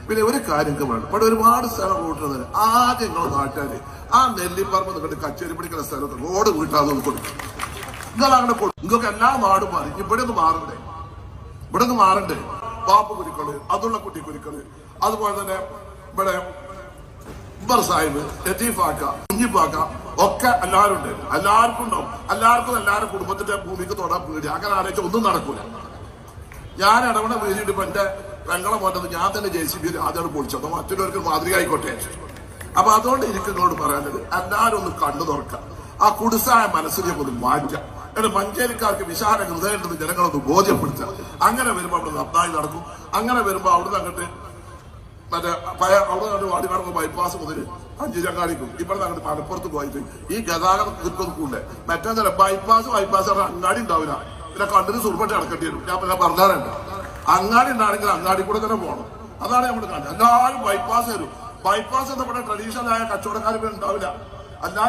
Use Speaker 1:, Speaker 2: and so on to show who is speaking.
Speaker 1: പിന്നെ ഒരു കാര്യം വേണം, ഇവിടെ ഒരുപാട് സ്ഥലം റോഡിന് ആദ്യം നിങ്ങൾ നാട്ടുകാര് ആ നെല്ലിപ്പറമ്പ് നിങ്ങളുടെ കച്ചേരി പിടിക്കുന്ന സ്ഥലത്ത് റോഡ് വീട്ടാതെ കൊടുക്കും. നിങ്ങൾ അങ്ങനെ കൊടുക്കും. നിങ്ങൾക്ക് എല്ലാ നാടും മാറി. ഇവിടെ ഒന്ന് മാറണ്ടേ? ഇവിടെ നിന്ന് മാറണ്ടേ? പാപ്പ കുരുക്കള്, അതുള്ള കുട്ടി കുരുക്കള്, അതുപോലെ തന്നെ ഇവിടെ ഉമ്മർ സാഹിബ്, ലത്തീഫാക്ക, കുഞ്ഞിപ്പാക്ക ഒക്കെ എല്ലാവരും ഉണ്ട്. എല്ലാവർക്കും ഉണ്ടാവും. എല്ലാവരുടെ കുടുംബത്തിന്റെ ഭൂമിക്ക് തൊടാൻ പേടി. അങ്ങനെ ആലോചിച്ച ഒന്നും നടക്കൂല. ഞാൻ ഇടപെട വീട്ടിട്ട് ഇപ്പൊ എന്റെ വെങ്കളം പോറ്റത് ഞാൻ തന്നെ JCB ആദ്യമാണ് പൊളിച്ചത്. മറ്റുള്ളവർക്ക് മാതൃക ആയിക്കോട്ടെ. അപ്പൊ അതുകൊണ്ട് എനിക്ക് നിങ്ങളോട് പറയാനുള്ളത്, എല്ലാവരും ഒന്ന് കണ്ണു തുറക്കാം. ആ കുടിസായ മനസ്സിനെ ഒന്ന് മാറ്റാം. എന്നിട്ട് മഞ്ചേരിക്കാർക്ക് വിശാല ഹൃദയത്തിൽ ജനങ്ങളൊന്ന് ബോധ്യപ്പെടുത്തുക. അങ്ങനെ വരുമ്പോ അവിടെ നന്നായി നടക്കും. അങ്ങനെ വരുമ്പോ അവിടുന്ന് അങ്ങോട്ട് മറ്റേ അവിടെ വാടിമാർഗം ബൈപ്പാസ് മുതൽ അഞ്ചിരങ്ങാടിക്കും ഇവിടെ അങ്ങോട്ട് മലപ്പുറത്ത് പോയിട്ട് ഈ ഗതാഗതം നിൽക്കൊന്നുകൂടെ. മറ്റേ ബൈപ്പാസ് അങ്ങാടി ഉണ്ടാവില്ല. പിന്നെ കണ്ടിന് സുർപ്പട്ടി അടക്കേണ്ടി വരും. ഞാൻ പിന്നെ പറഞ്ഞാറുണ്ട്, അങ്ങാടി ഉണ്ടാണെങ്കിൽ അങ്ങാടി കൂടെ തന്നെ പോകണം. അതാണ് നമ്മൾ കണ്ടത്. എല്ലാവരും ബൈപ്പാസ് വരും. ബൈപ്പാസ് എന്ന് പറഞ്ഞ ട്രഡീഷണൽ ആയ കച്ചവടക്കാർ ഉണ്ടാവില്ല. എല്ലാവരും